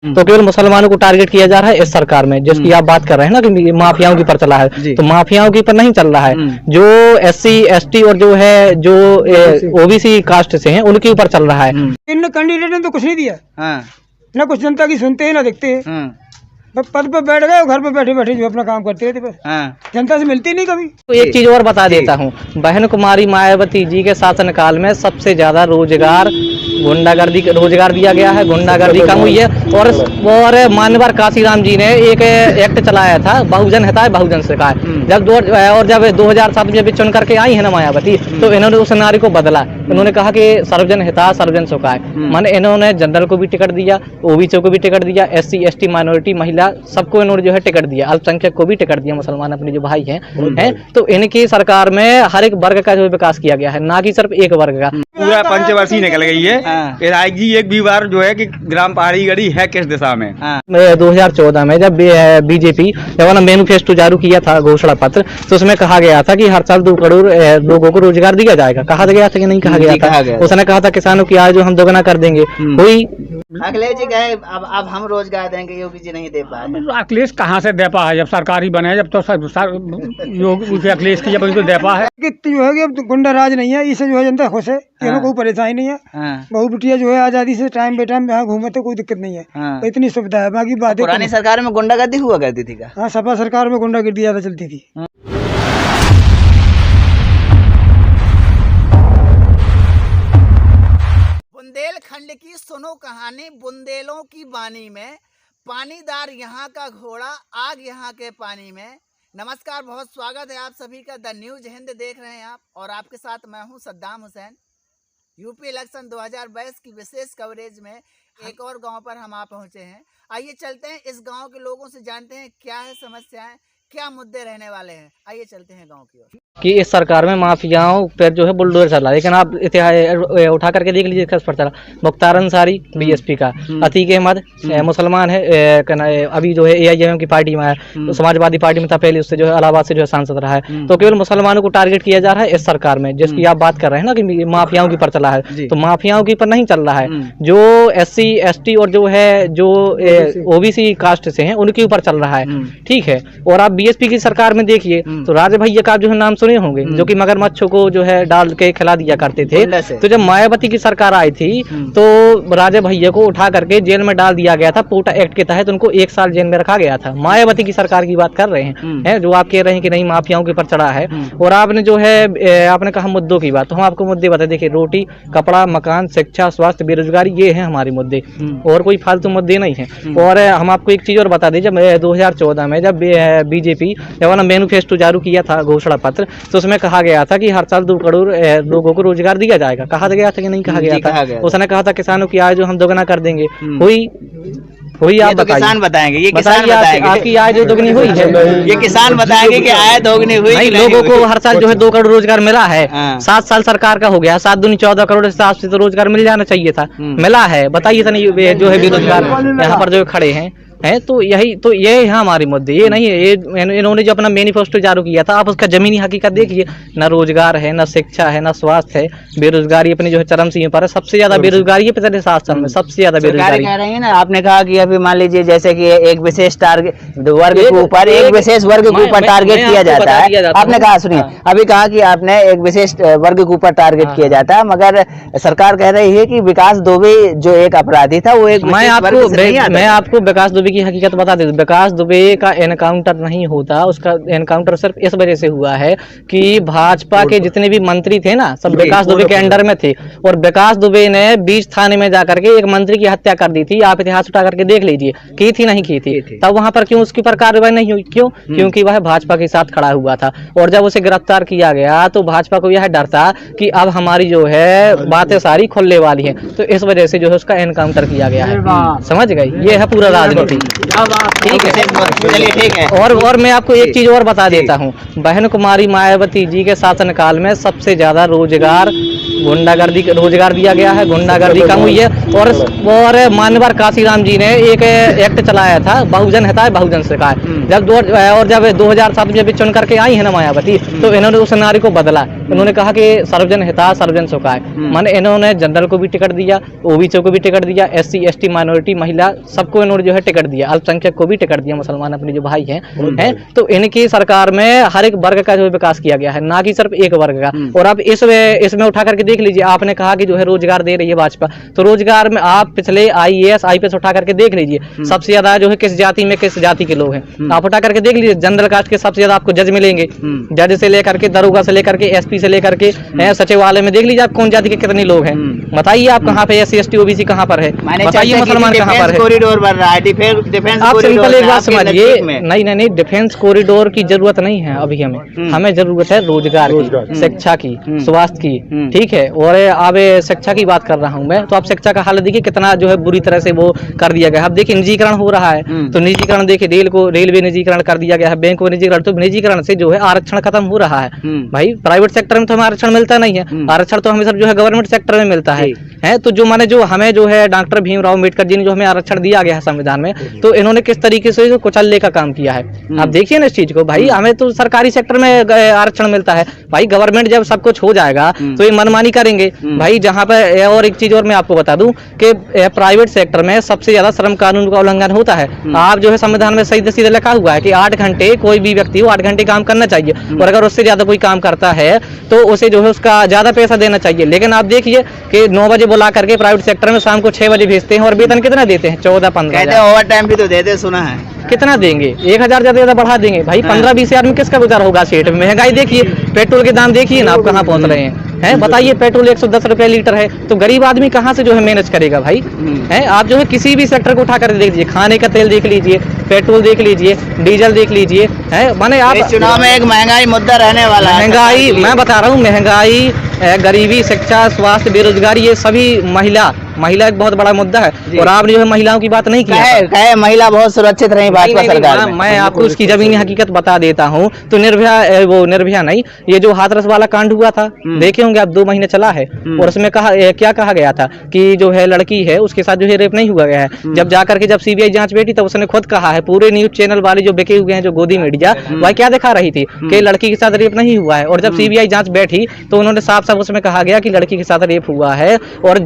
तो केवल मुसलमानों को टारगेट किया जा रहा है इस सरकार में, जिसकी आप बात कर रहे हैं ना कि माफियाओं के ऊपर चला है, तो माफियाओं के ऊपर नहीं चल रहा है, जो SC ST और जो है जो OBC कास्ट से हैं उनके ऊपर चल रहा है। इन कैंडिडेट ने तो कुछ नहीं दिया, ना कुछ जनता की सुनते हैं ना देखते हैं, पद पर बैठ गए, घर पे बैठे बैठे जो अपना काम करते रहते, जनता से मिलती नहीं कभी। तो एक चीज और बता देता हूँ, बहन कुमारी मायावती जी के शासनकाल में सबसे ज्यादा रोजगार दिया गया है, गुंडागर्दी कम हुई है। और माननीय काशीराम जी ने एक एक्ट चलाया था, बहुजन हिताय बहुजन सुखाय। जब 2007 में चुन करके आई है ना मायावती, तो इन्होंने उस नारे को बदला। इन्होंने कहा कि सर्वजन हिताय सर्वजन सुखाय, माने इन्होंने जनरल को भी टिकट दिया, OBC को भी टिकट दिया, SC ST माइनॉरिटी महिला सबको इन्होंने जो है टिकट दिया, अल्पसंख्यक को भी टिकट दिया, मुसलमान अपने जो भाई हैं। तो इनकी सरकार में हर एक वर्ग का जो विकास किया गया है, ना कि सिर्फ एक वर्ग का। पूरा पंचवर्षीय निकल गई है। जी एक भी बार जो है कि ग्राम पहाड़ी गढ़ी है किस दिशा में? 2014 में जब BJP ने मैनिफेस्टो जारी किया था, घोषणा पत्र, तो उसमें कहा गया था कि हर साल 2 करोड़ लोगों को रोजगार दिया जाएगा। कहा गया था कि नहीं कहा गया था? उसने कहा था किसानों की आय जो हम दोगुना कर देंगे। कोई अखिलेश जी कहे अब हम रोजगार देंगे, योगी जी नहीं दे पाए। अखिलेश कहाँ से दे पा है, जब सरकार ही बने, जब तो योगी अखिलेश की जब उनको दे पा है जो है कि अब गुंडा राज नहीं है, इससे जो है जनता खुश है, कोई परेशानी नहीं है। बहु बिटिया जो है आजादी से टाइम बे टाइम यहाँ घूमते, कोई दिक्कत नहीं है, इतनी सुविधा है। बाकी बात पुरानी सरकार में गुंडागर्दी हुआ करती थी का? हाँ, सपा सरकार में गुंडागर्दी ज्यादा चलती थी। बुंदेलखंड की सुनो कहानी, बुंदेलों की बानी में, पानीदार यहाँ का घोड़ा, आग यहाँ के पानी में। नमस्कार, बहुत स्वागत है आप सभी का। द न्यूज हिंद देख रहे हैं आप, और आपके साथ मैं हूं सद्दाम हुसैन। यूपी इलेक्शन 2022 की विशेष कवरेज में एक और गांव पर हम आ पहुंचे हैं। आइए चलते हैं, इस गांव के लोगों से जानते हैं क्या है समस्याएं, क्या मुद्दे रहने वाले हैं। आइए चलते हैं गांव की ओर। कि इस सरकार में माफियाओं पर जो है बुलडोजर चला, लेकिन आप इतिहास उठा करके देख लीजिए किस पर चला। मुख्तार अंसारी BSP का, अतीक अहमद मुसलमान है, अभी जो है AIM की पार्टी में है, तो समाजवादी पार्टी में था पहले, उससे जो है इलाहाबाद से जो है सांसद रहा है। तो केवल मुसलमानों को टारगेट किया जा रहा है इस सरकार में, जिसकी आप बात कर रहे हैं ना कि माफियाओं के ऊपर चला है, तो माफियाओं के ऊपर नहीं चल रहा है, जो SC ST और जो है जो OBC कास्ट से हैं उनके ऊपर चल रहा है। ठीक है, और आप BSP की सरकार में देखिए तो राजे भैया का जो है नाम सुने होंगे, जो कि मगरमच्छों को जो है डाल के खिला दिया करते थे। तो जब मायावती की सरकार आई थी तो राजे भैया को उठा करके जेल में डाल दिया गया था, पोटा एक्ट के तहत उनको 1 साल जेल में रखा गया था। मायावती की सरकार की बात कर रहे हैं, जो आप कह रहे हैं कि नहीं माफियाओं के ऊपर चढ़ा है। और आपने जो है आपने कहा मुद्दों की बात, तो हम आपको मुद्दे बताए। देखिए, रोटी, कपड़ा, मकान, शिक्षा, स्वास्थ्य, बेरोजगारी, ये है हमारे मुद्दे, और कोई फालतू मुद्दे नहीं है। और हम आपको एक चीज और बता दें, जब 2014 में जब BJP मैनिफेस्टो जारी किया था, घोषणा पत्र, तो उसमें कहा गया था कि हर साल 2 करोड़ लोगों को रोजगार दिया जाएगा। कहा गया था कि नहीं कहा गया था? उसने कहा था किसानों की आय जो हम दोगुना कर देंगे। हुई आप बताइए। किसान बताएंगे, ये किसान बताएंगे आपकी आय जो दोगुनी हुई है, ये किसान बताएंगे कि आय दोगुनी हुई। नहीं, लोगों को हर साल जो है 2 करोड़ रोजगार मिला है। 7 साल सरकार का हो गया, 7 दूनी 14 करोड़ हिसाब से तो रोजगार मिल जाना चाहिए था, मिला है। बताइए तो नहीं, जो है बेरोजगार यहाँ पर जो खड़े हैं। तो ये है हमारे मुद्दे, ये नहीं है। ये इन्होंने जो अपना मैनिफेस्टो जारी किया था, आप उसका जमीनी हकीकत देखिए, न रोजगार है, न शिक्षा है, न स्वास्थ्य है, बेरोजगारी अपनी जो है चरम सीमा पर है। सबसे ज्यादा बेरोजगारी है पिछले 7 साल में, सबसे ज्यादा बेरोजगारी कह रही है ना। आपने कहा कि अभी मान लीजिए जैसे कि एक विशेष टारगेट वर्ग के ऊपर, एक विशेष वर्ग के ऊपर टारगेट किया जाता है। आपने कहा, सुनिए, अभी कहा कि आपने एक विशेष वर्ग के ऊपर टारगेट किया जाता है, मगर सरकार कह रही है कि विकास दुबे जो एक अपराधी था वो एक, मैं आपको विकास दुबे की हकीकत बता दें। विकास दुबे का एनकाउंटर नहीं होता, उसका एनकाउंटर सिर्फ इस वजह से हुआ है कि भाजपा के जितने भी मंत्री थे ना, सब विकास दुबे के अंडर में थे। और विकास दुबे ने बीच थाने में जाकर के एक मंत्री की हत्या कर दी थी। आप इतिहास उठा करके देख लीजिए, की थी नहीं की थी। तब वहां पर क्यों उसकी पर कार्रवाई नहीं हुई? क्यों? क्योंकि वह भाजपा के साथ खड़ा हुआ था। और जब उसे गिरफ्तार किया गया तो भाजपा को यह डर था कि अब हमारी जो है बातें सारी खुलने वाली है, तो इस वजह से जो है उसका एनकाउंटर किया गया है। समझ गए? ये है पूरा राजनीति। ठीक है, चलिए ठीक है। और मैं आपको एक चीज और बता देता हूँ, बहन कुमारी मायावती जी के शासनकाल में सबसे ज्यादा रोजगार गुंडागर्दी, रोजगार दिया गया है, गुंडागर्दी कम हुई है। और माननीय काशीराम जी ने एक एक्ट चलाया था, बहुजन हिताय बहुजन सुखाय। जब 2007 में चुन करके आई है ना मायावती, तो इन्होंने उस नारे को बदला। इन्होंने कहा कि सर्वजन हिताय सर्वजन सुखाय, माने इन्होंने जनरल को भी टिकट दिया, ओबीसी को भी टिकट दिया, SC ST माइनॉरिटी महिला सबको इन्होंने जो है टिकट दिया, अल्पसंख्यक को भी टिकट दिया, मुसलमान अपने जो भाई हैं। तो इनकी सरकार में हर एक वर्ग का जो विकास किया गया है, ना कि सिर्फ एक वर्ग का। और अब इसमें उठा करके देख लीजिए, आपने कहा कि जो है रोजगार दे रही है भाजपा, तो रोजगार में आप पिछले IAS IPS उठा करके देख लीजिए, सबसे ज्यादा जो है किस जाति में किस जाति के लोग हैं, आप उठा करके देख लीजिए। जनरल कास्ट के सबसे ज्यादा आपको जज मिलेंगे, जज से लेकर के दरोगा से लेकर के SP से लेकर के सचिवालय में देख लीजिए आप कौन जाति के कितने लोग हैं। बताइए आप कहाँ पे SC ST OBC कहाँ पर है, बताइए मुसलमान कहाँ पर है। कॉरिडोर बन रहा है, डिफेंस आप सिंपल एक बात समझिए, नहीं डिफेंस कॉरिडोर की जरूरत नहीं है अभी हमें जरूरत है रोजगार की, शिक्षा की, स्वास्थ्य की, ठीक है। और अब शिक्षा की बात कर रहा हूँ मैं, तो आप शिक्षा का हाल देखिए कितना जो है बुरी तरह से वो कर दिया गया है। अब देखिए निजीकरण हो रहा है, तो निजीकरण देखिए रेलवे निजीकरण कर दिया गया है, बैंक को निजीकरण, तो निजीकरण से जो है आरक्षण खत्म हो रहा है। भाई प्राइवेट सेक्टर में तो हमें आरक्षण मिलता नहीं है, आरक्षण तो हमें सब जो है गवर्नमेंट सेक्टर में मिलता है। तो जो माने जो हमें जो है डॉक्टर भीमराव अम्बेडकर जी ने जो हमें आरक्षण दिया गया है संविधान में, तो इन्होंने किस तरीके से जो कुचलने का काम किया है। आप देखिए ना इस चीज को, भाई हमें तो सरकारी सेक्टर में आरक्षण मिलता है, भाई गवर्नमेंट जब सब कुछ हो जाएगा तो ये मनमानी करेंगे भाई। जहाँ पे और एक चीज और मैं आपको बता दूं कि प्राइवेट सेक्टर में सबसे ज्यादा श्रम कानून का उल्लंघन होता है। आप जो है संविधान में सीधे सीधे लिखा हुआ है कि 8 घंटे कोई भी व्यक्ति हो 8 घंटे काम करना चाहिए, और अगर उससे ज्यादा कोई काम करता है तो उसे जो है उसका ज्यादा पैसा देना चाहिए। लेकिन आप देखिए कि 9 बजे बुला करके प्राइवेट सेक्टर में शाम को 6 बजे भेजते हैं, और वेतन कितना देते हैं, 14-15 ओवर टाइम भी तो देते, सुना है। कितना देंगे, 1000 ज्यादा बढ़ा देंगे भाई, 15-20 हजार में किसका गुजार होगा सेठ में। महंगाई देखिए, पेट्रोल के दाम देखिए ना आप कहाँ पहुंच रहे हैं, बताइए पेट्रोल 110 रुपए लीटर है, तो गरीब आदमी कहाँ से जो है मैनेज करेगा भाई। आप जो है किसी भी सेक्टर को उठा कर देख लीजिए, खाने का तेल देख लीजिए, पेट्रोल देख लीजिए, डीजल देख लीजिए, माने आप चुनाव में एक महंगाई मुद्दा रहने वाला है। महंगाई मैं बता रहा हूँ, महंगाई, गरीबी, शिक्षा, स्वास्थ्य, बेरोजगारी, ये सभी महिला एक बहुत बड़ा मुद्दा है। और आपने जो है महिलाओं की बात नहीं की है, महिला बहुत सुरक्षित रही भाजपा सरकार में। मैं आपको उसकी जमीनी हकीकत बता देता हूँ। तो निर्भया नहीं, ये जो हाथरस वाला कांड हुआ था, देखे होंगे आप, 2 महीने चला है, और उसमें क्या कहा गया था कि जो है लड़की है उसके साथ जो है रेप नहीं हुआ गया है। जब जाकर के जब CBI जांच बैठी तब उसने खुद कहा है, पूरे न्यूज चैनल वाले जो बिके हुए हैं, जो गोदी मीडिया, वह क्या दिखा रही थी कि लड़की के साथ रेप नहीं हुआ है। और जब CBI जांच बैठी तो उन्होंने साफ साफ उसमें कहा गया कि लड़की के साथ रेप हुआ है। और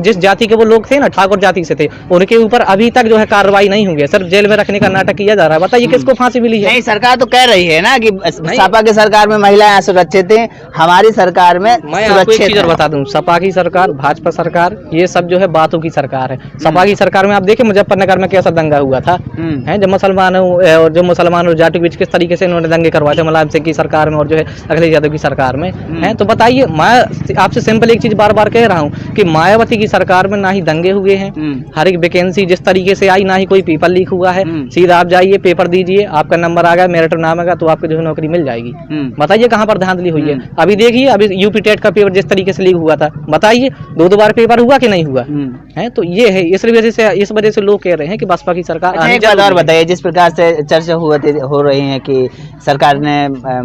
जिस जाति के वो लोग थे ना, ठाकुर जाति से थे, उनके ऊपर अभी तक जो है कार्रवाई नहीं हुई है, सिर्फ जेल में रखने का नाटक किया जा रहा है। बताइए किसको फांसी मिली है? नहीं, सरकार तो कह रही है ना कि सपा की सरकार में महिलाएं सुरक्षित हैं, हमारी सरकार में मैं आपको एक चीज और बता दूं, सपा की सरकार, भाजपा सरकार, ये सब जो है बातों की सरकार है। सपा की सरकार में आप देखिए मुजफ्फरनगर में कैसा दंगा हुआ था, जब मुसलमान और जाटों के बीच किस तरीके से इन्होंने दंगे करवाए थे मुलायम सिंह की सरकार में और जो है अखिलेश यादव की सरकार में। तो बताइए, मैं आपसे सिंपल एक चीज बार बार कह रहा हूँ कि मायावती की सरकार में ना ही दंगे हुए हैं, हर एक वैकेंसी जिस तरीके से आई, ना ही कोई पेपर लीक हुआ है। सीधा आप जाइए, पेपर दीजिए, आपका नंबर आ गया, मेरिट नाम आएगा, तो आपको जो है नौकरी मिल जाएगी। बताइए कहाँ पर धांधली हुई है? अभी देखिए, अभी यूपी टेट का पेपर जिस तरीके से लीक हुआ था, बताइए 2 बार पेपर हुआ कि नहीं हुआ है। तो ये है, इस वजह से लोग कह रहे हैं कि बसपा की सरकार। एक बात और बताइए, जिस प्रकार से चर्चा हो रही है कि सरकार ने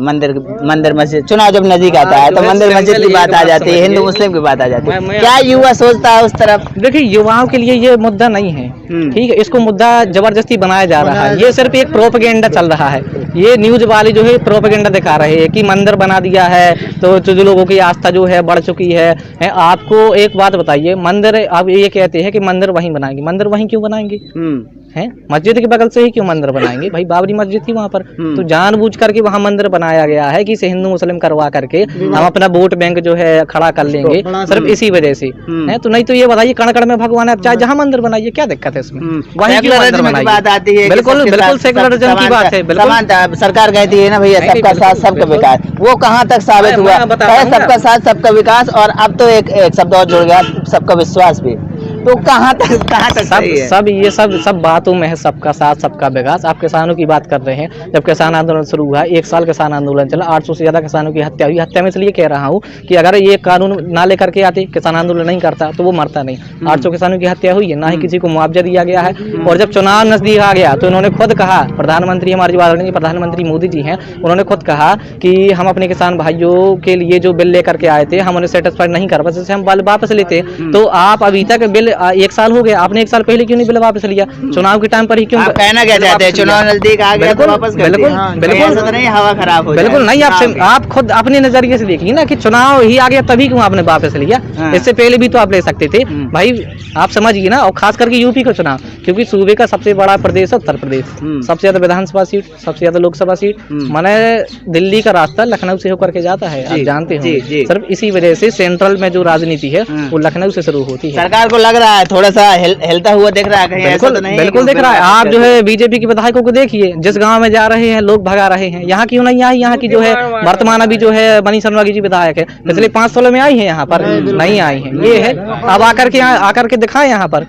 मंदिर मस्जिद, चुनाव जब नजदीक आता है तो मंदिर मस्जिद की बात आ जाती है, हिंदू मुस्लिम की बात आ जाती है, क्या युवा सोचता है उस तरफ? देखिए, युवाओं के लिए ये मुद्दा नहीं है, ठीक है, इसको मुद्दा जबरदस्ती बनाया जा रहा है। ये सिर्फ एक प्रोपेगेंडा चल रहा है, ये न्यूज वाले जो है प्रोपेगेंडा दिखा रहे हैं कि मंदिर बना दिया है तो जो लोगों की आस्था जो है बढ़ चुकी है। आपको एक बात बताइए, मंदिर, अब ये कहते हैं कि मंदिर वहीं बनाएंगे, मंदिर वहीं क्यों बनाएंगे हैं? मस्जिद के बगल से ही क्यों मंदिर बनाएंगे? भाई बाबरी मस्जिद थी वहाँ पर, तो जानबूझ करके वहाँ मंदिर बनाया गया है कि इसे हिंदू मुस्लिम करवा करके हम अपना वोट बैंक जो है खड़ा कर लेंगे, सिर्फ इसी वजह से है। तो नहीं तो ये बताइए, कण कण में भगवान है, आप चाहे जहाँ मंदिर बनाइए, क्या दिक्कत है इसमें? वहीं क्यों मंदिर बनाइए? बात आती है, बिल्कुल सेकुलरिज्म की बात है, बिल्कुल। सरकार कहती है ना भैया सबका साथ सबका विकास, वो कहाँ तक साबित हुआ? सबका साथ सबका विकास, और अब तो एक शब्द और जुड़ गया, सबका विश्वास भी। तो कहाँ तक सही है? सब ये सब बातों में है, सबका साथ सबका विकास। आप किसानों की बात कर रहे हैं, जब किसान आंदोलन शुरू हुआ, 1 साल किसान आंदोलन चला, 800 से ज्यादा किसानों की हत्या हुई। हत्या में इसलिए कह रहा हूँ कि अगर ये कानून ना लेकर के आते, किसान आंदोलन नहीं करता, तो वो मरता नहीं। 800 किसानों की हत्या हुई है, ना ही किसी को मुआवजा दिया गया है। और जब चुनाव नजदीक आ गया तो इन्होंने खुद कहा, प्रधानमंत्री हमारे जो आदरणीय प्रधानमंत्री मोदी जी हैं, उन्होंने खुद कहा कि हम अपने किसान भाइयों के लिए जो बिल लेकर के आए थे, हम उन्हें सेटिस्फाइड नहीं कर पाए, हम बिल वापस लेते। तो आप अभी तक बिल 1 साल हो गया, आपने 1 साल पहले क्यों नहीं बिल वापस लिया? चुनाव के टाइम पर ही क्यों? आप कहना क्या चाहते हैं? चुनाव नजदीक आ गया तो वापस कर दिया। बिल्कुल नहीं, हवा खराब हो जाए। बिल्कुल नहीं, आप खुद अपने नजरिए से देखिए ना कि चुनाव ही आ गया तभी क्यों आपने वापस लिया? इससे पहले भी तो आप ले सकते थे भाई, आप समझिए ना। और खास करके यूपी का चुनाव, क्योंकि सूबे का सबसे बड़ा प्रदेश है उत्तर प्रदेश, सबसे ज्यादा विधानसभा सीट, सबसे ज्यादा लोकसभा सीट, माने दिल्ली का रास्ता लखनऊ से होकर के जाता है, आप जानते हो। सिर्फ इसी वजह से सेंट्रल में जो राजनीति है वो लखनऊ से शुरू होती है। सरकार को लग रहा है थोड़ा सा हिलता हुआ दिख रहा है कहीं? ऐसा तो नहीं? बिल्कुल दिख रहा है। आप जो है बीजेपी के विधायकों को देखिए, जिस गांव में जा रहे हैं लोग भगा रहे हैं। यहाँ क्यों नहीं आई? यहाँ की जो है वर्तमान अभी जो है मनीष शर्मा जी विधायक है, पिछले 5 सालों में आई है, यहाँ पर नहीं आई है। ये है, अब आकर के दिखाए यहाँ पर,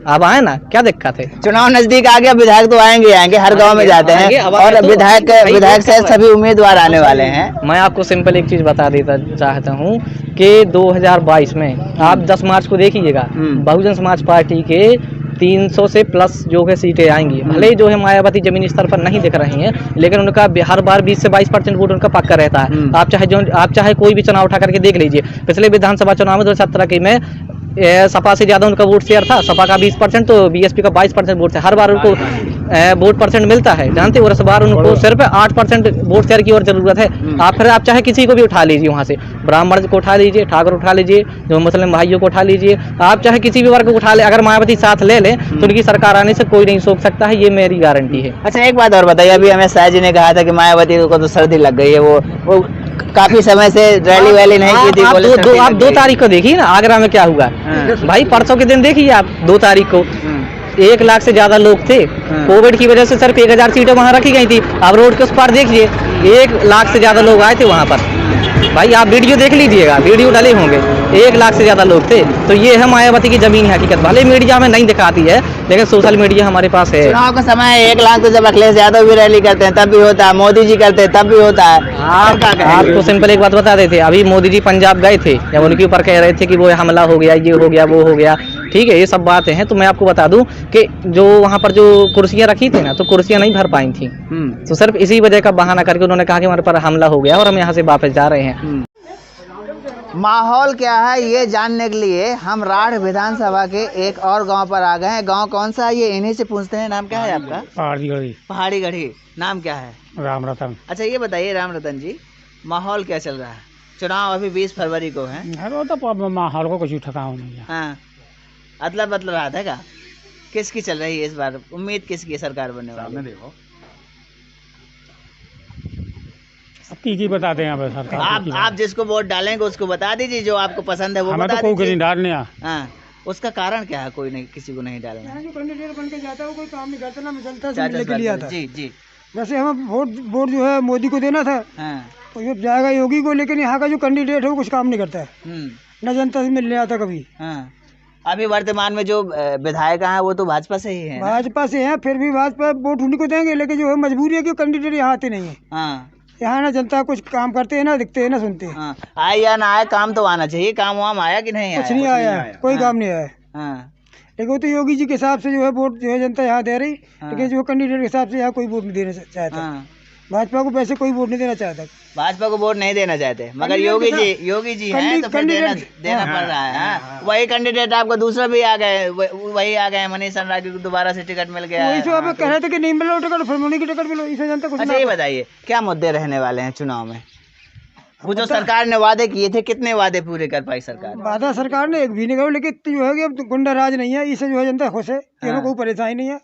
अब आए ना, क्या दिक्कत है? चुनाव नजदीक आ गया, विधायक तो आएंगे, हर गांव में जाते हैं, और विधायक से सभी उम्मीदवार आने वाले हैं। मैं आपको सिंपल एक चीज बता देता चाहता हूँ कि 2022 में आप 10 मार्च को देखिएगा, बहुजन समाज पार्टी के 300 से प्लस जो है सीटें आएंगी। भले ही जो है मायावती जमीनी स्तर पर नहीं दिख रही हैं, लेकिन उनका हर बार 20 से 22% वोट उनका पक्का रहता है। आप चाहे कोई भी चुनाव उठा करके देख लीजिए। पिछले विधानसभा चुनाव में 2017 के में सपा से ज्यादा उनका वोट शेयर था, सपा का 20%, तो बीएसपी का 22% वोट था। हर बार उनको वोट परसेंट मिलता है, जानते हो। और इस बार उनको सिर्फ 8% वोट शेयर की और जरूरत है। आप चाहे किसी को भी उठा लीजिए, वहाँ से ब्राह्मण को उठा लीजिए, ठाकुर उठा लीजिए, जो मुस्लिम भाइयों को उठा लीजिए, आप चाहे किसी भी वर्ग को उठा ले, अगर मायावती साथ ले लें तो उनकी सरकार आने से कोई नहीं सोच सकता है, ये मेरी गारंटी है। अच्छा, एक बात और बताइए, अभी अमित शाह जी ने कहा था कि मायावती को तो सर्दी लग गई है, वो काफी समय से रैली वैली नहीं की थी। आप 2 तारीख को देखिए ना आगरा में क्या हुआ भाई, परसों के दिन देखिए आप, 2 तारीख को 1 लाख से ज्यादा लोग थे। कोविड की वजह से सिर्फ 1000 सीटें वहाँ रखी गई थी। अब रोड के उस पार देखिए 1 लाख से ज्यादा लोग आए थे वहाँ पर। भाई आप वीडियो देख लीजिएगा, वीडियो डाले होंगे, 1 लाख से ज्यादा लोग थे। तो ये है मायावती की जमीन हकीकत। भले मीडिया में नहीं दिखाती है, लेकिन सोशल मीडिया हमारे पास है। चुनाव का समय 1 लाख तो जब अखिलेश यादव भी रैली करते हैं तब भी होता है, मोदी जी करते हैं तब भी होता है। आपको सिंपल एक बात बता देते, अभी मोदी जी पंजाब गए थे, जब उनके ऊपर कह रहे थे कि वो हमला हो गया, ये हो गया, वो हो गया, ठीक है, ये सब बातें हैं। तो मैं आपको बता दूं कि जो वहाँ पर जो कुर्सियां रखी थी ना, तो कुर्सियां नहीं भर पाई थी। तो सिर्फ इसी वजह का बहाना करके उन्होंने कहा कि हमारे पर हमला हो गया और हम यहाँ से वापस जा रहे हैं। माहौल क्या है ये जानने के लिए हम राढ़ विधानसभा के एक और गांव पर आ गए हैं। गांव कौन सा है ये इन्हीं से पूछते हैं। नाम क्या है आपका? पहाड़ी गढ़ी। नाम क्या है? राम रतन। अच्छा, ये बताइए राम रतन जी, माहौल क्या चल रहा है? चुनाव अभी 20 फरवरी को है। माहौल को कुछ ठकाऊ नहीं है। हाँ, अदला बदल रहा था क्या? किसकी चल रही है इस बार? उम्मीद किसकी सरकार बनने वाली है? देखो की बताते हैं सरकार। आप जिसको वोट डालेंगे उसको बता दीजिए, जो आपको पसंद है वो बता दीजिए। कोई नहीं डालने। हाँ, उसका कारण क्या है? कोई नहीं, किसी को नहीं डालना। जो कैंडिडेट बन के जाता है वो कोई काम नहीं करता ना, जनता से मिलने के लिए आता है। जी जी। वैसे हमें वोट जो है मोदी को देना था, तो ये जाएगा योगी को, लेकिन यहाँ का जो कैंडिडेट है वो कुछ काम नहीं करता है, न जनता से मिलने आता कभी। अभी वर्तमान में जो विधायक हैं वो तो भाजपा से ही हैं। भाजपा से हैं, फिर भी भाजपा वोट उन्हीं को देंगे, लेकिन जो है मजबूरी है कि कैंडिडेट यहाँ आते नहीं है। यहाँ ना जनता कुछ काम करते हैं, ना दिखते हैं, ना सुनते हैं। आए या ना आए, काम तो आना चाहिए। काम वाम आया कि नहीं आया? कुछ नहीं आया, कोई काम नहीं आया। लेकिन वो तो योगी जी के हिसाब से जो है वोट जो है जनता यहाँ दे रही, लेकिन जो कैंडिडेट के हिसाब से यहाँ कोई वोट नहीं देना चाहता। भाजपा को वैसे कोई वोट नहीं देना चाहता। भाजपा को वोट नहीं देना चाहते, मगर योगी जी हैं तो फिर देना पड़ रहा है। वही कैंडिडेट आपको दूसरा भी आ गए, वही आ गए मनीष शर्मा की, दोबारा से टिकट मिल गया। वही तो आप कह रहे थे कि नहीं मिलो टिकट, फिर मोदी की टिकट मिलो, इसे जनता कुछ। अच्छा, ये बताइए क्या मुद्दे रहने वाले हैं चुनाव में? वो जो सरकार ने वादे किए थे, कितने वादे पूरे कर पाई सरकार? वादा सरकार ने एक भी नहीं करा, लेकिन जो है कि अब गुंडा राज नहीं है, इससे जो है जनता खुश है, कोई परेशानी नहीं है।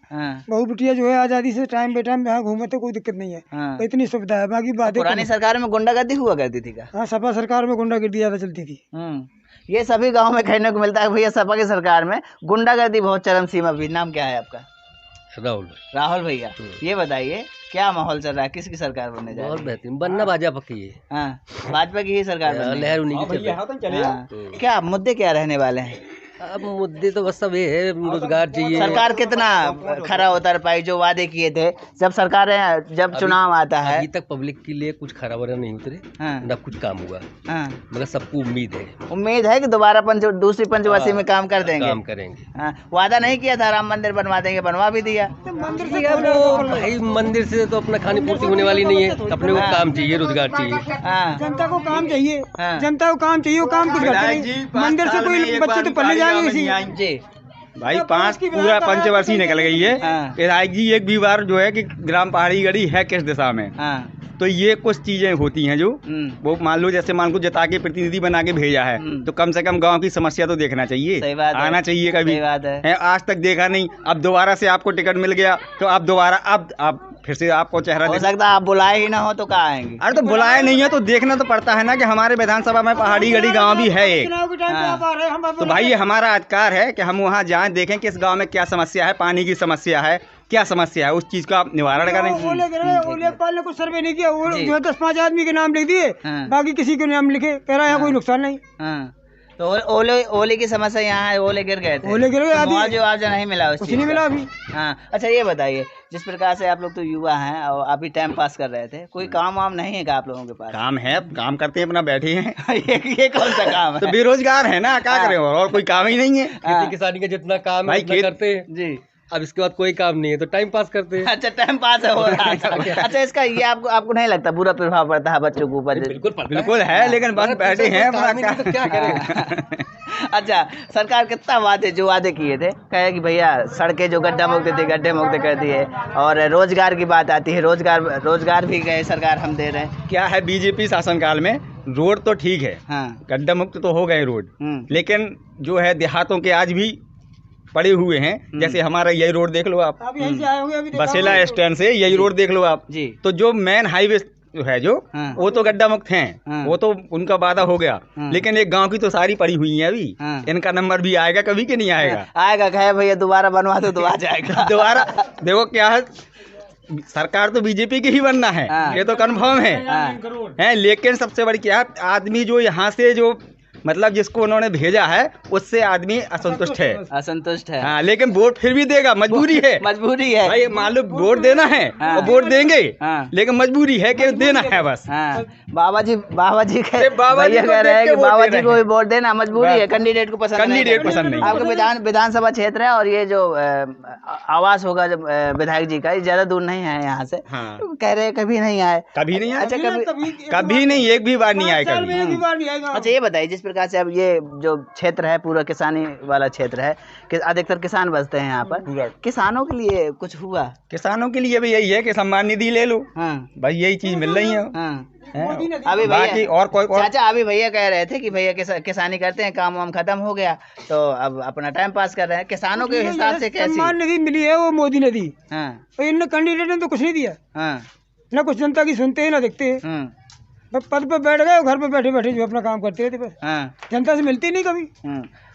बहु बिटिया जो है आजादी से टाइम बे टाइम यहाँ घूमे तो कोई दिक्कत नहीं है, इतनी सुविधा है। बाकी बातें पुरानी सरकार में गुंडागर्दी हुआ करती थी क्या? हाँ, सपा सरकार में गुंडागर्दी ज्यादा चलती थी। ये सभी गाँव में कहने को मिलता है भैया, सपा की सरकार में गुंडागर्दी बहुत चरम सीमा भी। नाम क्या है आपका? राहुल भैया। ये बताइए क्या माहौल चल रहा है, किसकी सरकार बनने जा रही है? बहुत बेहतरीन बनना भाजपा की है। हाँ, भाजपा की ही सरकार बनने। लहर उन्हीं की। क्या मुद्दे क्या रहने वाले हैं? अब मुद्दे तो बस सब ये है, रोजगार चाहिए। सरकार कितना खरा उतर पाई जो वादे किए थे? जब सरकारें जब चुनाव आता है अभी तक पब्लिक के लिए कुछ खरा वरा नहीं उतरे, हाँ। न कुछ काम हुआ, हाँ। मगर सबको उम्मीद है कि दोबारा दूसरी पंचवर्षीय में काम कर देंगे। काम करेंगे। हाँ। वादा नहीं किया था राम मंदिर बनवा देंगे, बनवा भी दिया। भाई मंदिर से तो अपना खानी पूर्ति होने वाली नहीं है, अपने को काम चाहिए, रोजगार चाहिए। हाँ। जनता को काम चाहिए, हाँ। जनता को काम चाहिए, वो काम कुछ करते नहीं। मंदिर से कोई बच्चे तो पढ़ने जाएंगे इसी। जी भाई पूरा पंचवर्षीय निकल गई है। हाँ। विधायक जी एक भी बार जो है कि ग्राम पहाड़ी गढ़ी है किस दिशा में, हाँ। तो ये कुछ चीजें होती हैं जो वो मान लो जैसे मान को जिता के प्रतिनिधि बना के भेजा है, तो कम से कम गांव की समस्या तो देखना चाहिए। सही बात है। आना चाहिए कभी। सही बात है। आज तक देखा नहीं, अब दोबारा से आपको टिकट मिल गया तो आप दोबारा अब आप फिर से आपको चेहरा हो सकता है आप बुलाए ही ना हो तो कहाँ आएंगे? अरे तो बुलाए नहीं है तो देखना तो पड़ता है ना कि हमारे विधानसभा में पहाड़ी गढ़ी गांव भी है एक। चुनाव के टाइम पे आप आ रहे हैं, हम तो भाई ये हमारा अधिकार है कि हम वहाँ जाएं, देखें कि इस गांव में क्या समस्या है, पानी की समस्या है, क्या समस्या है, उस चीज का आप निवारण करें। ओलेपाल ने कुछ सर्वे नहीं किया, वो जो है 10-5 आदमी के नाम लिख दिए, बाकी किसी के नाम लिखे, कह रहा है यहाँ कोई नुकसान नहीं। हाँ। तो ओले की समस्या यहाँ है, ओले गिर गए थे, ओले गिर गए, तो मुआवजा नहीं मिला, कुछ नहीं मिला अभी। हाँ। अच्छा ये बताइए, जिस प्रकार से आप लोग तो युवा हैं और अभी टाइम पास कर रहे थे, कोई काम वाम नहीं है क्या आप लोगों के पास? काम है, काम करते हैं, अपना बैठे हैं। ये कौन सा काम है? तो बेरोजगार है ना, क्या करें, और कोई काम ही नहीं है। खेती किसानी का जितना काम है उतना करते हैं जी। अब इसके बाद कोई काम नहीं है तो टाइम पास करते हैं। अच्छा टाइम पास हो रहा है। अच्छा इसका ये आपको नहीं लगता बुरा प्रभाव पड़ता है बच्चों के ऊपर? बिल्कुल है, लेकिन बस बैठे हैं अपना तो क्या करें। अच्छा सरकार कितना वादे जो वादे किए थे, कहे कि भैया सड़कें जो गड्ढा मुक्त थी गड्ढे मुक्त कर दिए, और रोजगार की बात आती है, रोजगार भी गए सरकार हम दे रहे हैं। क्या है, बीजेपी शासनकाल में रोड तो ठीक है, हाँ। गड्ढा मुक्त तो हो गए रोड, लेकिन जो है देहातों के आज भी पड़े हुए हैं। जैसे हमारा यही रोड देख लो आप, बसेला स्टैंड से यही रोड देख लो आप जी। तो जो मेन हाईवे जो है हाँ। वो तो गड्ढा मुक्त हैं, हाँ। वो तो उनका वादा हो गया, लेकिन एक गांव की तो सारी पड़ी हुई है अभी। हाँ। इनका नंबर भी आएगा कभी कि नहीं आएगा? आएगा, कहे भैया दोबारा बनवा दो तो आ जाएगा। दोबारा देखो क्या है, सरकार तो बीजेपी की ही बनना है, हाँ। ये तो कन्फर्म है, लेकिन सबसे बड़ी क्या है, आदमी जो यहाँ से जो मतलब जिसको उन्होंने भेजा है उससे आदमी असंतुष्ट है। हाँ, लेकिन वोट फिर भी देगा, मजबूरी है भाई, मान लो वोट देना है और वोट देंगे, लेकिन मजबूरी है कि देना है बस। बाबा जी कह रहे हैं कि बाबा जी को वोट देना मजबूरी है, कैंडिडेट को पसंद नहीं। आपके विधानसभा क्षेत्र है और ये जो आवास होगा जब विधायक जी का, ये ज्यादा दूर नहीं है यहाँ से, कह रहे कभी नहीं आए। अच्छा कभी नहीं, एक भी बार नहीं आए कभी। अच्छा ये बताइए, जिस प्रकार से अब ये जो क्षेत्र है पूरा किसानी वाला क्षेत्र है कि अधिकतर किसान बसते हैं यहाँ पर, किसानों के लिए कुछ हुआ? किसानों के लिए भी यही है कि सम्मान निधि ले लो, भाई यही चीज मिल रही है। अभी बाकी और कोई चाचा अभी भैया कह रहे थे कि भैया किसानी करते हैं, काम वाम खत्म हो गया तो अब अपना टाइम पास कर रहे हैं। किसानों के हिसाब से कैसी सम्मान निधि मिली है? वो मोदी ने दी, इन कैंडिडेट ने तो कुछ नहीं दिया, ना कुछ जनता की सुनते हैं ना देखते हैं, पद पे बैठ गए, घर पे बैठे बैठे जो अपना काम करते रहते बस। जनता से मिलती नहीं कभी।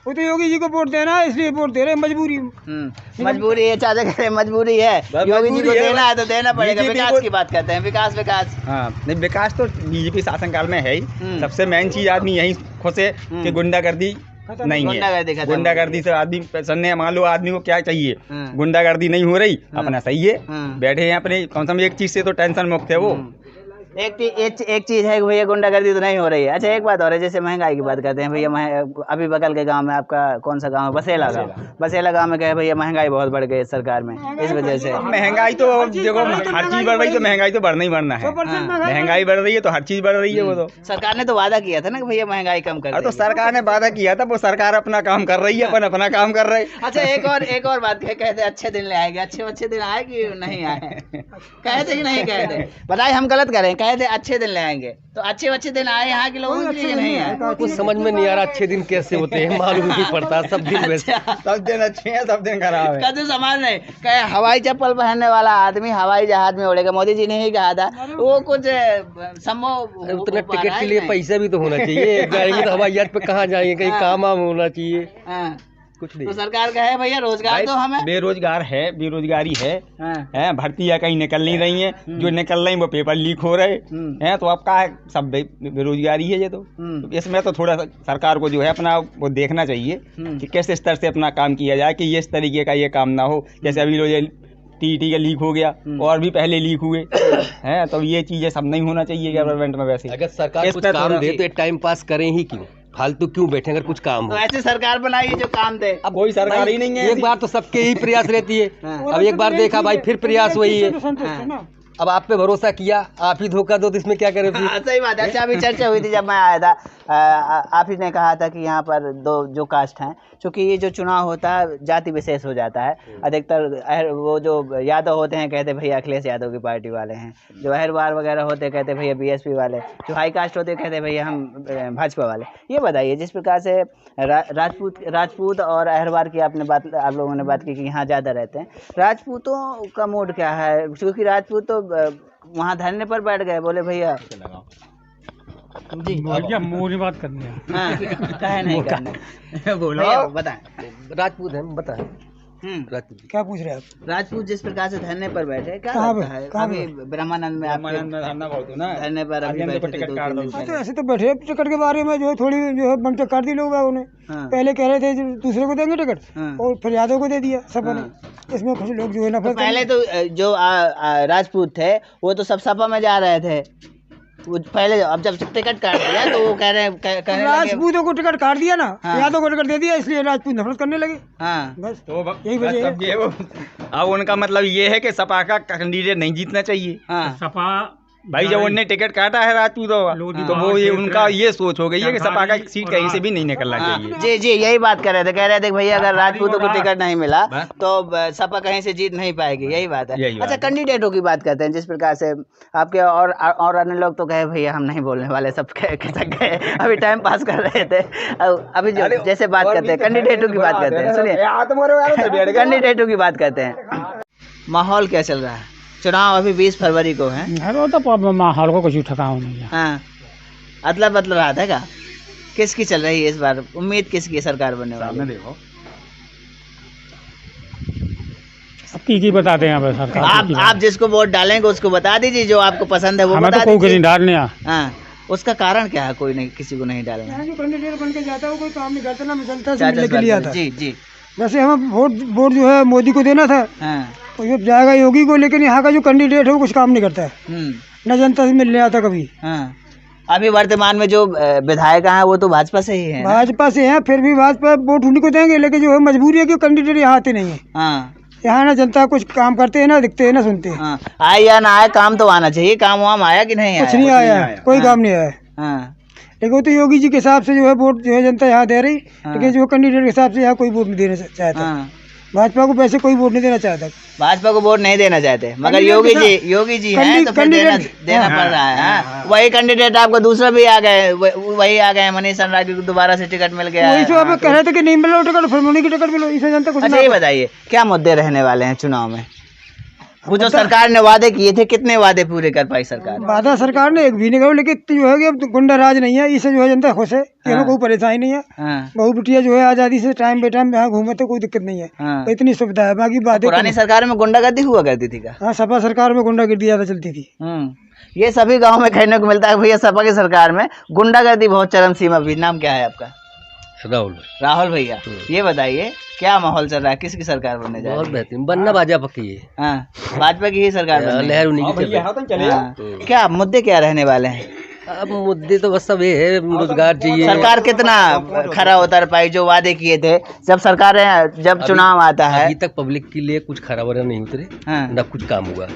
वो तो योगी जी को वोट देना है इसलिए वोट दे रहे हैं, मजबूरी है। चाचा कह रहे मजबूरी है, योगी जी को देना है तो देना पड़ेगा। विकास की बात करते हैं, विकास नहीं, विकास तो बीजेपी शासनकाल में है ही। सबसे मेन चीज आदमी यही खुश है कि गुंडागर्दी नहीं है, गुंडागर्दी से आदमी प्रसन्न है। मान लो आदमी को क्या चाहिए, गुंडागर्दी नहीं हो रही, अपना सही है, बैठे हैं अपने, कम से कम एक चीज से तो टेंशन मुक्त है वो। एक चीज है कि भैया गुंडागर्दी तो नहीं हो रही है। अच्छा एक बात और है, जैसे महंगाई की बात करते हैं भैया, अभी बगल के गांव में, आपका कौन सा गांव है? बसेला गांव में कहे भैया महंगाई बहुत बढ़ गई है सरकार में, इस वजह से। महंगाई तो देखो हर चीज बढ़ रही है, तो महंगाई तो बढ़ना ही बढ़ना है। महंगाई बढ़ रही है तो हर चीज बढ़ रही है। वो तो सरकार ने तो वादा किया था ना कि भैया महंगाई कम कर, तो सरकार ने वादा किया था, वो सरकार अपना काम कर रही है, अपन अपना काम कर रहे हैं। अच्छा एक और बात कहते अच्छे दिन ले आएंगे, अच्छे दिन आए कि नहीं आए? कहते कि नहीं कहते? बताइए हम गलत करें, कहते अच्छे दिन ले आएंगे तो अच्छे दिन आए, यहाँ के लोगों के लिए नहीं आए। कुछ समझ में नहीं आ रहा अच्छे दिन कैसे होते हैं, मालूम नहीं पड़ता। सब दिन वैसे, सब दिन अच्छे हैं, सब दिन खराब है। कभी समाज नहीं कहे हवाई चप्पल पहनने वाला आदमी हवाई जहाज में उड़ेगा, मोदी जी ने ही कहा था। वो कुछ संभव उतना टिकट के लिए पैसा भी तो होना चाहिए, जाएंगे तो हवाई जहाज पे कहाँ जाएंगे, कहीं काम वाम होना चाहिए, कुछ नहीं। तो सरकार का है भैया रोजगार दो हमें। बेरोजगार है, बेरोजगारी है, भर्तियां कहीं निकल नहीं रही हैं, जो निकल रही वो पेपर लीक हो रहे हैं, तो अब का सब बेरोजगारी है ये तो इसमें तो थोड़ा सरकार को जो है अपना वो देखना चाहिए कि किस स्तर से अपना काम किया जाए कि ये इस तरीके का ये काम ना हो। जैसे अभी टीटी का लीक हो गया और भी पहले लीक हुए हैं, तो ये चीजें सब नहीं होना चाहिए गवर्नमेंट में। वैसे अगर सरकार कुछ काम दे तो टाइम पास करें ही क्यों, फालतू क्यों बैठे अगर कुछ काम हो। तो ऐसी सरकार बनाइए जो काम दे। अब कोई सरकार ही नहीं है। एक बार तो सबके ही प्रयास रहती है, अब एक बार देखा भाई फिर प्रयास वही है। अब आप पे भरोसा किया, आप ही धोखा दो तो इसमें क्या करें फिर। सही बात है। अच्छा अभी चर्चा हुई थी जब मैं आया था, आप ही ने कहा था कि यहाँ पर दो जो कास्ट हैं, क्योंकि ये जो चुनाव होता है जाति विशेष हो जाता है। अधिकतर वो जो यादव होते हैं कहते भैया अखिलेश यादव की पार्टी वाले हैं, जो अहरवार वगैरह होते कहते भैया बीएसपी वाले, जो हाई कास्ट होते कहते भैया हम भाजपा वाले। ये बताइए जिस प्रकार से राजपूत और अहरवार की आपने बात, आप लोगों ने बात की कि यहाँ ज़्यादा रहते हैं, राजपूतों का मूड क्या है? क्योंकि राजपूत तो वहाँ धरने पर बैठ गए, बोले भैया जी मोरी बात करनी है। कहे नहीं करने बोलो बताएं। राजपूत है बताएं। राजपूत क्या पूछ रहे हैं आप? राजपूत जिस प्रकार से धरने पर बैठे क्या लगता है? अभी ब्रह्मानंद में धरने पर अभी बैठे थे 2-3 दिन तो पहले। ऐसे तो बैठे टिकट के बारे में जो है थोड़ी जो है बनते कर दी लोग उन्हें। पहले कह रहे थे दूसरे को देंगे टिकट और फिर यादव को दे दिया सपा ने। इसमें कुछ लोग जो है नफरत। पहले तो जो राजपूत थे वो तो सब सपा में जा रहे थे वो पहले, अब जब टिकट काट दिया तो वो कह रहे हैं राजपूतों को टिकट काट दिया ना, यादव को टिकट दे दिया, इसलिए राजपूत नफरत करने लगे। हाँ बस तो यही वजह है। अब उनका मतलब ये है कि सपा का कैंडिडेट नहीं जीतना चाहिए। हाँ सपा भाई जब उनने टिकट काटा है राजपूतों का तो वो ये उनका ये सोच हो गई है कि सपा का सीट कहीं से भी नहीं निकलना चाहिए। जी जी यही बात कर रहे थे, कह रहे थे भैया अगर राजपूतों को टिकट नहीं मिला तो सपा कहीं से जीत नहीं पाएगी, यही बात है। अच्छा कैंडिडेटों की बात करते हैं, जिस प्रकार से आपके और अन्य लोग तो कहे भैया हम नहीं बोलने वाले, सब खिसक गए, अभी टाइम पास कर रहे थे। अभी जैसे बात करते हैं कैंडिडेटों की बात करते हैं, सुनिए कैंडिडेटों की बात करते हैं। माहौल क्या चल रहा है? चुनाव अभी 20 फरवरी को है। वो तो माहौल को कुछ ठकाओ नहीं है। हाँ अदला बदला रहा था क्या? किसकी चल रही है इस बार? उम्मीद किसकी सरकार बनने वाली है? देखो की बताते हैं सरकार। आप जिसको वोट डालेंगे उसको बता दीजिए, जो आपको पसंद है वो बता दीजिए। डालने हाँ उसका कारण क्या है? कोई नहीं, किसी को नहीं डालना। जो कैंडिडेट बन के जाता है वो कोई काम नहीं करता ना, मिलता के लिए आता। जी जी वैसे हमें वोट जो है मोदी को देना था, तो जब जाएगा योगी को, लेकिन यहाँ का जो कैंडिडेट है वो कुछ काम नहीं करता है, न जनता से मिलने आता कभी। अभी वर्तमान में जो विधायक हैं वो तो भाजपा से ही है। भाजपा से हैं, फिर भी भाजपा वोट उन्हीं को देंगे, लेकिन जो है मजबूरी है कि कैंडिडेट यहाँ आते नहीं है। यहाँ ना जनता कुछ काम करते हैं, ना दिखते हैं, ना सुनते हैं। आए या ना आए काम तो आना चाहिए। काम वाम आया कि नहीं? कुछ नहीं आया, कोई काम नहीं आया। लेकिन वो तो योगी जी के हिसाब से जो है वोट जो है जनता यहाँ दे रही, लेकिन जो कैंडिडेट के हिसाब से यहाँ कोई वोट नहीं देना चाहता। भाजपा को वैसे कोई वोट नहीं देना चाहता। भाजपा को वोट नहीं देना चाहते, मगर योगी जी हैं तो फिर देना पड़ रहा है। वही कैंडिडेट आपको दूसरा भी आ गए, वही आ गए मनीष संराग को दोबारा से टिकट मिल गया। वही तो आप कह रहे थे कि नहीं मिलो टिकट, फिर उन्हीं की टिकट मिलो, इसे जनता कुछ। अच्छा ये बताइए क्या मुद्दे रहने वाले हैं चुनाव में? वो जो सरकार ने वादे किए थे, कितने वादे पूरे कर पाई सरकार? वादा सरकार ने एक भी नहीं करो, लेकिन जो है कि अब गुंडा राज नहीं है, इससे जो है जनता खुश है, कोई परेशानी नहीं है। बहु बिटिया जो है आजादी से टाइम बे टाइम यहाँ घूमे तो कोई दिक्कत नहीं है, इतनी सुविधा है। बाकी बातें पुरानी सरकार में गुंडागर्दी हुआ करती थी क्या? हाँ सपा सरकार में गुंडागर्दी ज्यादा चलती थी। ये सभी गाँव में कहने को मिलता है भैया सपा की सरकार में गुंडागर्दी बहुत चरम सीमा भी। नाम क्या है आपका? राहुल भैया। ये बताइए क्या माहौल चल रहा है, किसकी सरकार बनने जा रही है? बहुत बेहतरीन बनना भाजपा की है। भाजपा की ही सरकार लहर उन्हीं की। क्या मुद्दे क्या रहने वाले हैं? अब मुद्दे तो बस सब ये है, रोजगार चाहिए। सरकार कितना खरा उतर पाई जो वादे किए थे? जब सरकार जब चुनाव आता है अभी तक पब्लिक के लिए कुछ खरा वरा नहीं उतरे, न कुछ काम हुआ,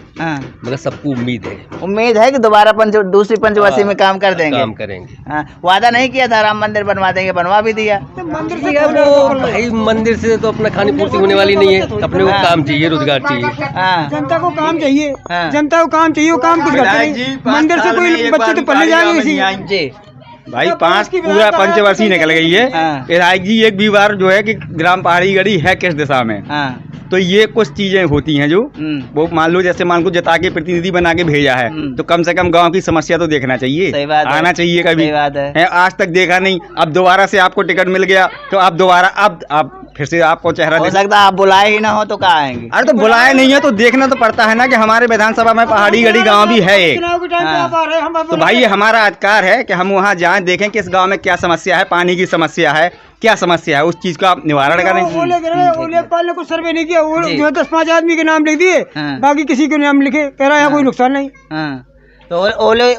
मगर सबको उम्मीद है कि दोबारा दूसरी पंचवर्षीय में काम कर देंगे, काम करेंगे। वादा नहीं किया था राम मंदिर बनवा देंगे, बनवा भी दिया। भाई मंदिर से तो अपना खानी पूर्ति होने वाली नहीं है, अपने को काम चाहिए, रोजगार चाहिए। जनता को काम चाहिए, जनता को काम चाहिए, वो काम कुछ करते नहीं। मंदिर से कोई बच्चे तो पढ़ने जी भाई पूरा पंचवर्षीय निकल गई है। विधायक जी एक भी बार जो है कि ग्राम पहाड़ी गढ़ी है किस दिशा में, तो ये कुछ चीजें होती हैं जो वो मान लो जैसे मान को जता के प्रतिनिधि बना के भेजा है, तो कम से कम गांव की समस्या तो देखना चाहिए, आना चाहिए कभी। आज तक देखा नहीं, अब दोबारा से आपको टिकट मिल गया तो आप दोबारा अब आप फिर से आपको चेहरा हो सकता है आप बुलाए ही ना हो तो कहाँ आएंगे। अरे तो बुलाए नहीं है तो देखना तो पड़ता है ना कि हमारे विधानसभा में पहाड़ी गढ़ी गांव भी है एक। चुनाव के टाइम पे आप आ रहे हैं, हम तो भाई ये हमारा अधिकार है कि हम वहाँ जाएं, देखें कि इस गांव में क्या समस्या है, पानी की समस्या है, क्या समस्या है, उस चीज का आप निवारण करें। ओले पाल ने कुछ सर्वे नहीं किया, वो जो है 10-5 आदमी के नाम लिख दिए, बाकी किसी के नाम लिखे, कह रहा है कोई नुकसान नहीं। तो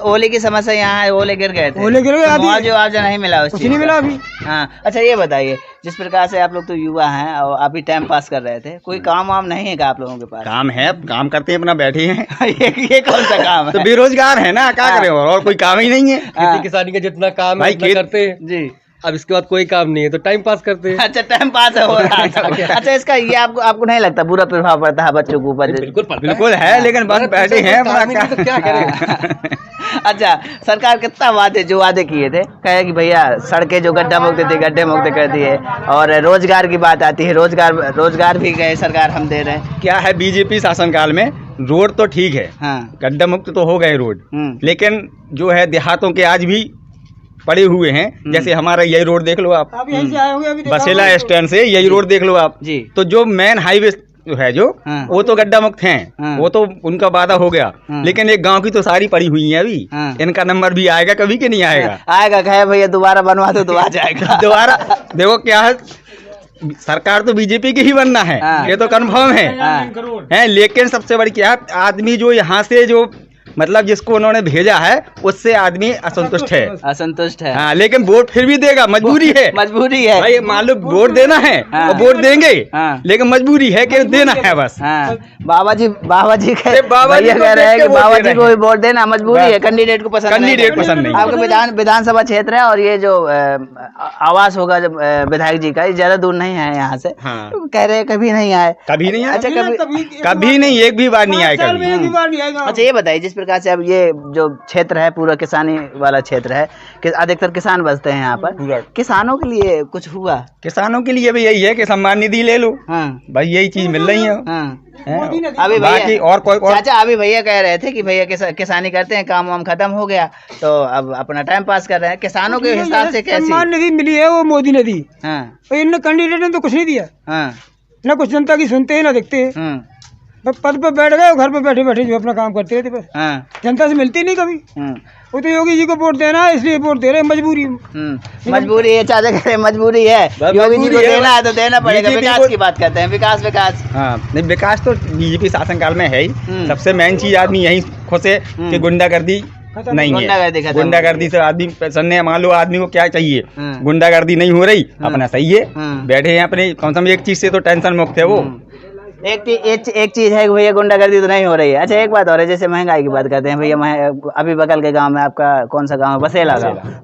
ओले की समस्या यहाँ है, ओले गिर गए थे, ओले गिर गए, मुआवजा नहीं मिला, कुछ नहीं मिला अभी। हाँ, अच्छा ये बताइए, जिस प्रकार से आप लोग तो युवा हैं और अभी टाइम पास कर रहे थे, कोई काम वाम नहीं है क्या आप लोगों के पास? काम है, काम करते हैं, अपना बैठे हैं। ये कौन सा काम है? तो बेरोजगार है ना, क्या करें, और कोई काम ही नहीं है। खेती किसानी का जितना काम है उतना करते हैं जी। अब इसके बाद कोई काम नहीं है तो टाइम पास करते हैं। अच्छा, टाइम पास है हो रहा है। अच्छा, इसका ये आपको नहीं लगता बुरा प्रभाव पड़ता है बच्चों के ऊपर? बिल्कुल है, लेकिन बस बैठे हैं, तो क्या करें। अच्छा, सरकार कितना वादे किए थे, कहे कि भैया सड़कें जो गड्ढा मुक्त थी गड्ढे मुक्त कर दिए, और रोजगार की बात आती है, रोजगार भी गए सरकार हम दे रहे हैं। क्या है, बीजेपी शासनकाल में रोड तो ठीक है, गड्ढा मुक्त तो हो गए रोड, लेकिन जो है देहातों के आज भी पड़े हुए हैं। जैसे हमारा यही रोड देख लो आप, यहीं से आए होंगे अभी, बसेला स्टैंड से यही रोड देख लो आप जी। तो जो मेन हाईवे जो है वो तो गड्ढा मुक्त हैं, वो तो उनका वादा हो गया, लेकिन एक गांव की तो सारी पड़ी हुई है अभी। इनका नंबर भी आएगा कभी कि नहीं आएगा? आएगा, कहे भैया दोबारा बनवा दो तो आ जाएगा। दोबारा देखो क्या है, सरकार तो बीजेपी की ही बनना है, ये तो कंफर्म है। लेकिन सबसे बड़ी क्या है, आदमी जो यहाँ से जो मतलब जिसको उन्होंने भेजा है उससे आदमी असंतुष्ट है। हाँ, लेकिन वोट फिर भी देगा, मजबूरी है भाई, मालूम वोट देना है और वोट देंगे, लेकिन मजबूरी है कि देना है बस। बाबा जी कह रहे हैं कि बाबा जी को वोट देना मजबूरी है, कैंडिडेट को पसंद नहीं। आपका विधानसभा क्षेत्र है और ये जो आवास होगा जब विधायक जी का, ये ज्यादा दूर नहीं है यहाँ से, कह रहे कभी नहीं आए। अच्छा, कभी नहीं, एक भी बार नहीं आए कभी। अच्छा, ये बताइए, जिस प्रकार से अब ये जो क्षेत्र है पूरा किसानी वाला क्षेत्र है कि अधिकतर किसान बसते हैं यहाँ पर, किसानों के लिए कुछ हुआ? किसानों के लिए भी यही है कि सम्मान निधि ले लो, भाई यही चीज मिल रही है। अभी भैया और कोई चाचा अभी भैया कह रहे थे कि भैया किसानी करते हैं, काम वाम खत्म हो गया तो अब अपना टाइम पास कर रहे हैं। किसानों के हिसाब से कैसी सम्मान निधि मिली है? वो मोदी ने दी, इन कैंडिडेट ने तो कुछ नहीं दिया, ना कुछ जनता की सुनते हैं ना देखते हैं। पद पे बैठ गए, घर पे बैठे बैठे जो अपना काम करते रहते बस। जनता से मिलती नहीं कभी। वो तो योगी जी को वोट देना है इसलिए वोट दे रहे हैं, मजबूरी है। चाचा कह रहे मजबूरी है, योगी जी को देना है तो देना पड़ेगा। विकास की बात करते हैं, विकास नहीं, विकास तो बीजेपी शासनकाल में है ही। सबसे मेन चीज आदमी यही खुश है कि गुंडागर्दी नहीं है, गुंडागर्दी से आदमी प्रसन्न है। मान लो आदमी को क्या चाहिए, गुंडागर्दी नहीं हो रही, अपना सही है, बैठे हैं अपने, कम से कम एक चीज से तो टेंशन मुक्त है वो। एक चीज है कि भैया गुंडागर्दी तो नहीं हो रही है। अच्छा, एक बात और है, जैसे महंगाई की बात करते हैं भैया, अभी बगल के गांव में, आपका कौन सा गांव है?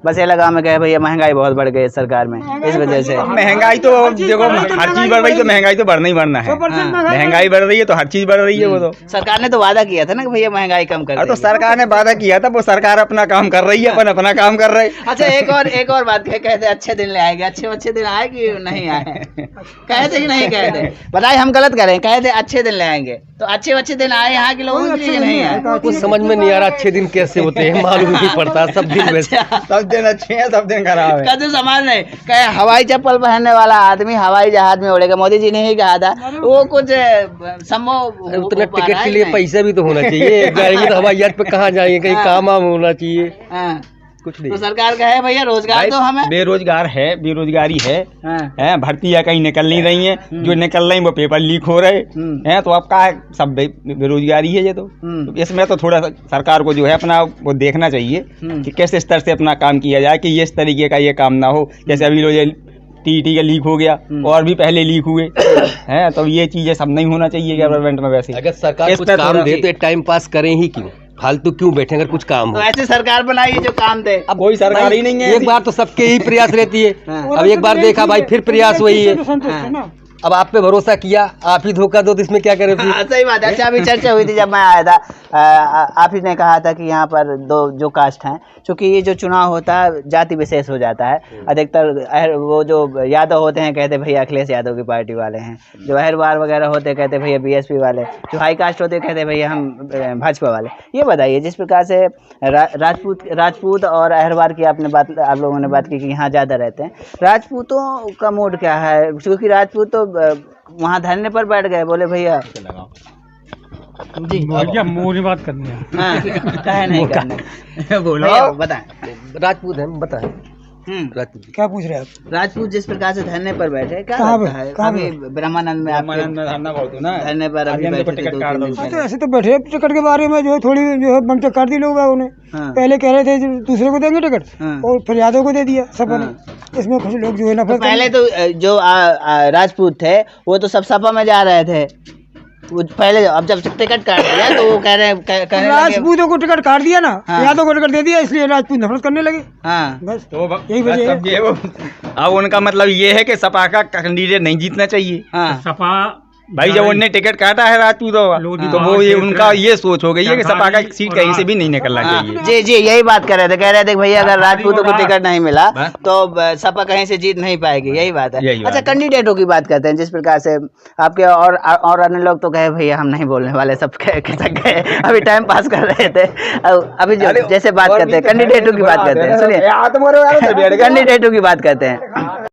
बसेला गांव में कहे भैया महंगाई बहुत बढ़ गई सरकार में, इस वजह से। महंगाई तो देखो हर चीज बढ़ रही, तो महंगाई तो बढ़ना ही बढ़ना है। महंगाई बढ़ रही है तो हर चीज बढ़ रही है। वो तो सरकार ने तो वादा किया था ना कि भैया महंगाई कम कर, तो सरकार ने वादा किया था, वो सरकार अपना काम कर रही है, अपन अपना काम कर रहे। अच्छा, एक और बात कहते अच्छे दिन ले आएंगे, अच्छे दिन आए कि नहीं आए? कहते कि नहीं कहते? बताइए, हम गलत करें, कहते अच्छे दिन ले आएंगे तो अच्छे दिन आए यहाँ के लोगों के लिए नहीं आए? कुछ समझ में नहीं आ रहा अच्छे दिन कैसे होते हैं, मालूम नहीं पड़ता। सब दिन वैसे, सब दिन अच्छे हैं, सब दिन खराब है। कभी समाज नहीं कहे हवाई चप्पल पहनने वाला आदमी हवाई जहाज में उड़ेगा, मोदी जी ने ही कहा था। वो कुछ संभव, उतना टिकट के लिए पैसा भी तो होना चाहिए, जाएंगे तो हवाई जहाज पे कहाँ जाएंगे, कहीं काम होना चाहिए, कुछ नहीं। तो सरकार का है भैया रोजगार तो हमें, बेरोजगार है, बेरोजगारी है, भर्ती या कहीं निकल नहीं रही है, जो निकल रही वो पेपर लीक हो रहे हैं, तो अब का सब बेरोजगारी है ये तो इसमें तो थोड़ा सरकार को जो है अपना वो देखना चाहिए कि किस स्तर से अपना काम किया जाए, कि इस तरीके का ये काम ना हो। जैसे अभी लोग टीटी का लीक हो गया और भी पहले लीक हुए हैं, तो ये चीजें सब नहीं होना चाहिए गवर्नमेंट में। वैसे अगर सरकार कुछ काम दे तो टाइम पास करें ही क्यों, फालतू क्यों बैठे, अगर कुछ काम हो तो ऐसे सरकार बनाइए जो काम दे। अब कोई सरकार ही नहीं है, एक बार तो सबके ही प्रयास रहती है। अब एक बार देखा भाई फिर प्रयास वही है, अब आप पे भरोसा किया, आप ही धोखा दो तो इसमें क्या करें फिर? हाँ, सही बात है। अच्छा, अभी चर्चा हुई थी जब मैं आया था, आप ही ने कहा था कि यहाँ पर दो जो कास्ट हैं, क्योंकि ये जो चुनाव होता है जाति विशेष हो जाता है। अधिकतर वो जो यादव होते हैं कहते भैया अखिलेश यादव की पार्टी वाले हैं, जो अहरवार वगैरह होते हैं कहते भैया बीएसपी वाले, जो हाई कास्ट होते हैं कहते भैया हम भाजपा वाले। ये बताइए, जिस प्रकार से राजपूत और अहरवार की आप लोगों ने बात की कि यहाँ ज़्यादा रहते हैं, राजपूतों का मूड क्या है? क्योंकि राजपूत तो वहाँ धरने पर बैठ गए, बोले भैया जी मोरी बात करनी है। हाँ, काहे नहीं करना, बोलो बताएं। राजपूत है, बताएं। राजपूत क्या पूछ रहे हैं आप? राजपूत जिस प्रकार से धरने पर बैठे, क्या लगता है? अभी ब्रह्मानंद में धरने पर अभी बैठे थे 2-3 दिन पहले। ऐसे तो बैठे टिकट के बारे में जो है थोड़ी जो है बम कर दी लोगों ने। पहले कह रहे थे दूसरे को देंगे टिकट और फिर यादव को दे दिया सपा ने। इसमें कुछ लोग जो है नफरत। पहले तो जो राजपूत थे वो तो सब सपा में जा रहे थे, वो पहले अब जब टिकट काट दिया तो वो कह रहे राजपूतों को टिकट काट दिया ना, यादव को टिकट दे दिया, इसलिए राजपूत नफरत करने लगे। हाँ, बस तो यही वजह है। अब उनका मतलब ये है कि सपा का कैंडिडेट नहीं जीतना चाहिए। हाँ, सपा भाई जब उनने टिकट काटा है राजपूतों का, तो वो ये उनका ये सोच हो गई है कि सपा का सीट कहीं से भी नहीं निकलना चाहिए। जी जी, यही बात कर रहे थे, कह रहे थे भैया अगर राजपूतों को टिकट नहीं मिला तो सपा कहीं से जीत नहीं पाएगी, यही बात है। अच्छा, कैंडिडेटों की बात करते हैं, जिस प्रकार से आपके और अन्य लोग तो कहे भैया हम नहीं बोलने वाले, सब गए अभी टाइम पास कर रहे थे। अभी जैसे बात करते हैं कैंडिडेटों की बात करते हैं, सुनिए कैंडिडेटों की बात करते हैं।